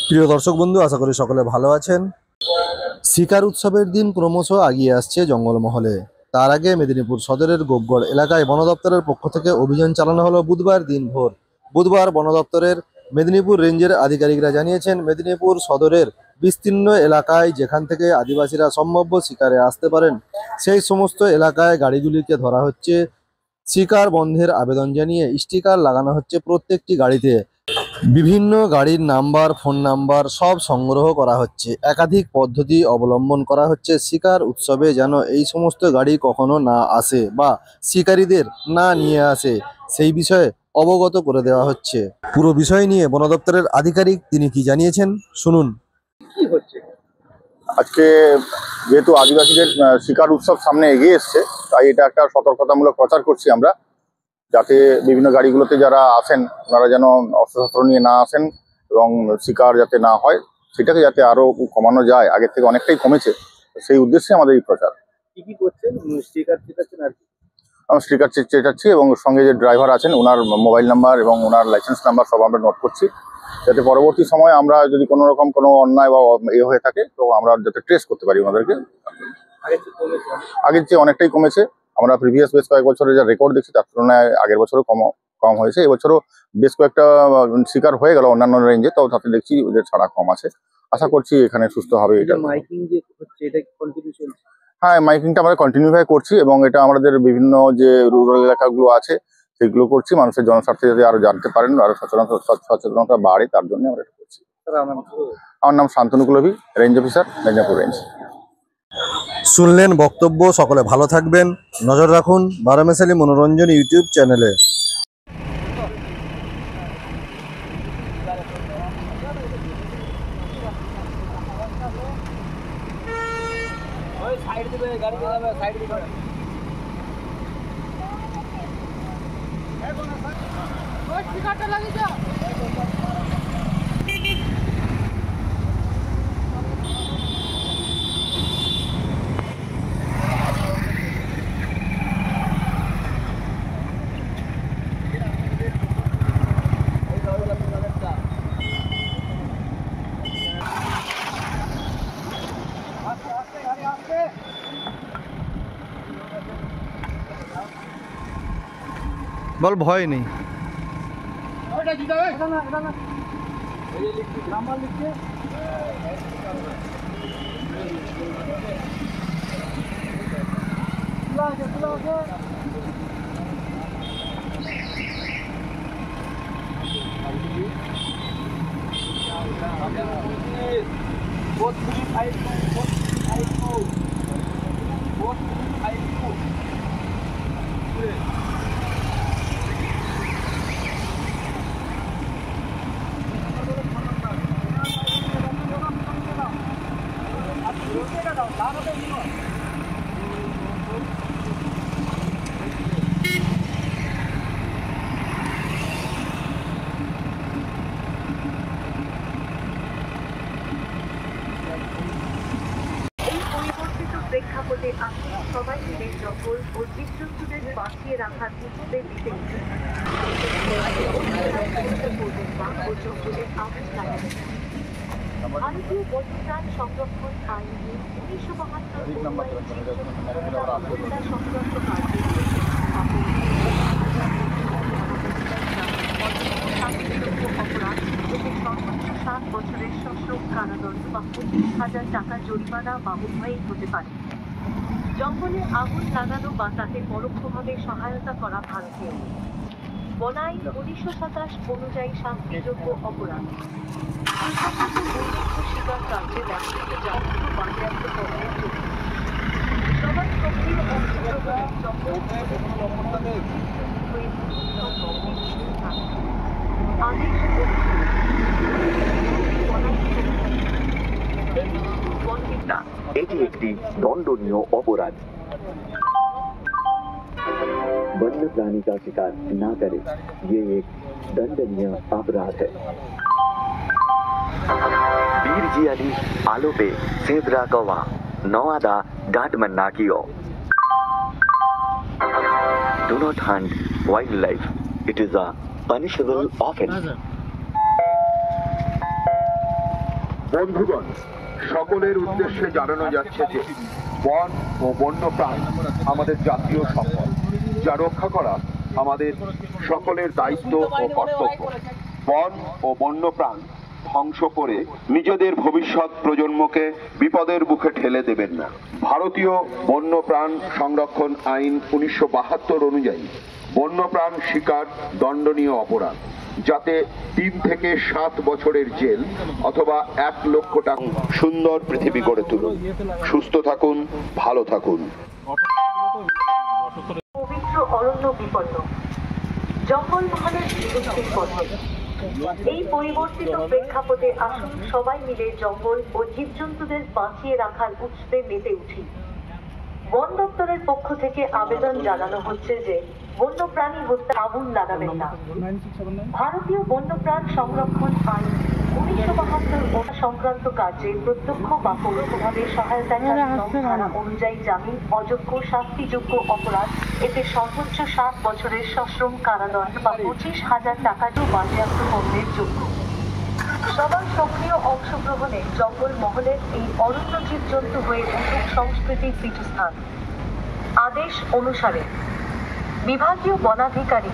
প্রিয় দর্শক বন্ধু, আশা করি সকলে ভালো আছেন। শিকার উৎসবের দিন ক্রমশ আগিয়ে আসছে জঙ্গলমহলে। তার আগে মেদিনীপুর সদরের গোপগড় এলাকায় বন দপ্তরের পক্ষ থেকে অভিযান চালানো হলো বুধবার দিনভর। বুধবার বন দপ্তরের মেদিনীপুর রেঞ্জের আধিকারিকরা জানিয়েছেন, মেদিনীপুর সদরের বিস্তীর্ণ এলাকায় যেখান থেকে আদিবাসীরা সম্ভাব্য শিকারে আসতে পারেন সেই সমস্ত এলাকায় গাড়িগুলিকে ধরা হচ্ছে। শিকার বন্ধের আবেদন জানিয়ে স্টিকার লাগানো হচ্ছে প্রত্যেকটি গাড়িতে। বিভিন্ন গাড়ির নাম্বার, ফোন নাম্বার সব সংগ্রহ করা হচ্ছে। একাধিক পদ্ধতি অবলম্বন করা হচ্ছে শিকার উৎসবে যেন এই সমস্ত গাড়ি কখনো না আসে বা শিকারীদের না নিয়ে আসে, সেই বিষয়ে অবগত করে দেওয়া হচ্ছে। পুরো বিষয় নিয়ে বন দপ্তরের আধিকারিক তিনি কি জানিয়েছেন শুনুন। কি হচ্ছে আজকে? যেহেতু আদিবাসীদের শিকার উৎসব সামনে এগিয়ে এসছে, তাই এটা একটা সতর্কতামূলক প্রচার করছি আমরা, যাতে বিভিন্ন গাড়িগুলোতে যারা আসেন ওনারা যেন অস্ত্রশস্ত্র নিয়ে না আসেন এবং শিকার যাতে না হয়, সেটাকে যাতে আরো কমানো যায়। আগের থেকে অনেকটাই কমেছে, সেই উদ্দেশ্যে আমাদের এই প্রচার। কি কি করছেন? স্টিকার চেটাচ্ছেন আর কি? আমরা স্টিকার চেটাচ্ছি এবং সঙ্গে যে ড্রাইভার আছেন ওনার মোবাইল নাম্বার এবং ওনার লাইসেন্স নাম্বার সব আমরা নোট করছি, যাতে পরবর্তী সময় আমরা যদি কোনো রকম কোনো অন্যায় বা হয়ে থাকে তো আমরা যাতে ট্রেস করতে পারি ওনাদেরকে। আগের চেয়ে অনেকটাই কমেছে। আমরা প্রিভিয়াস বেশ কয়েক বছরে যা রেকর্ড দেখছি তার তুলনায় আগের বছরও কম হয়েছে। এবছরও বেশ কয়েকটা শিকার হয়ে গেল অন্যান্য রেঞ্জে, তো তাতে দেখছি যে ছাড়া কম আছে। আশা করছি এখানে সুস্থ হবে। এটা মাইকিং যে হচ্ছে, এটা কন্টিনিউ চলছে? হ্যাঁ, মাইকিংটা আমরা কন্টিনিউ ভাবে করছি এবং এটা আমাদের বিভিন্ন যে রুরাল এলাকাগুলো আছে সেগুলো করছি, মানুষের জনস্বার্থে যাতে আরো জানতে পারেন, আরো সচেতনতা বাড়ে, তার জন্য আমরা এটা করছি। আমার নাম Shantanu Kulbi, range officer, Medinipur range. শুনলেন বক্তব্য। সকলে ভালো থাকবেন। নজর রাখুন বারামেশালী মনোরঞ্জন ইউটিউব চ্যানেলে। साइड पे गाड़ी चला साइड पे टिकट लगी जा বল ভয় নেই। প্রেক্ষাপটে আপনি সবাই মিলে জঙ্গল ও জীবজন্তুদের বাঁচিয়ে রাখার উদ্যোগে দিতে ভারতীয় বন্যপ্রাণ সংরক্ষণ আইনে 1972 সংক্রান্ত অপরাধ এবং সর্বোচ্চ 7 বছরের সশ্রম কারাদণ্ড বা 25,000 টাকা জরিমানা বা উভয়ই হতে পারে। জঙ্গলে আগুন লাগানো বা তাতে পরোক্ষভাবে সহায়তা করা ভারতীয় বন আইন 1927 অনুযায়ী শাস্তিযোগ্য অপরাধ। শিকার কার্যে ব্যবহৃত যাবতীয় বাজেয়াপ্ত পণ্যের জন্য সবার সক্রিয় অংশগ্রহণের জঙ্গল আদেশ এটি একটি দণ্ডনীয় অপরাধ। वन्य प्राणी का शिकार ना करें, ये एक दंडनीय अपराध है। बीरजियाली आलोपे सेद्रा कवा नवादा डाटमन्ना कियो। Do not hunt wildlife. It is a punishable offense. বন্ধুগণ, সকলের উদ্দেশ্যে জানানো যাচ্ছে যে বন ও বন্যপ্রাণ আমাদের জাতীয় সম্পদ, যা রক্ষা করা আমাদের সকলের দায়িত্ব ও কর্তব্য। বন ও বন্যপ্রাণ ধ্বংস করে নিজেদের ভবিষ্যৎ প্রজন্মকে বিপদের মুখে ঠেলে দেবেন না। ভারতীয় বন্যপ্রাণ সংরক্ষণ আইন 1972 অনুযায়ী বন্যপ্রাণ শিকার দণ্ডনীয় অপরাধ, যাতে 3 থেকে 7 বছরের জেল অথবা 1 লক্ষ টাকা। সুন্দর পৃথিবী গড়ে তুলুন। সুস্থ থাকুন, ভালো থাকুন। পবিত্র অরণ্য বিপন্ন, জঙ্গলমহলের বিলুপ্তির পথে। এই পরিবর্তিত প্রেক্ষাপটে আসুন সবাই মিলে জঙ্গল ও জীবজন্তুদের বাঁচিয়ে রাখার উৎসবে মেতে উঠি। বন দপ্তরের পক্ষ থেকে আবেদন জানানো হচ্ছে যে বন্যপ্রাণী হত্যা আগুন লাগাবেন না। ভারতীয় বন্যপ্রাণ সংরক্ষণ আইন 1972 সংক্রান্ত কার্যে প্রত্যক্ষ বা পরোক্ষভাবে সহায়তাকারী ধারা অনুযায়ী জামিন অযোগ্য শাস্তিযোগ্য অপরাধ, এতে সর্বোচ্চ 7 বছরের সশ্রম কারাদণ্ড বা 25,000 টাকা বাজেয়াপ্ত করণের যোগ্য। সবার সক্রিয় অংশগ্রহণে জঙ্গল মহলের এই অরণ্য জীবজন্তু হয়ে উঠুক সংস্কৃতির পীঠস্থান। আদেশ অনুসারে বিভাগীয় বনাধিকারী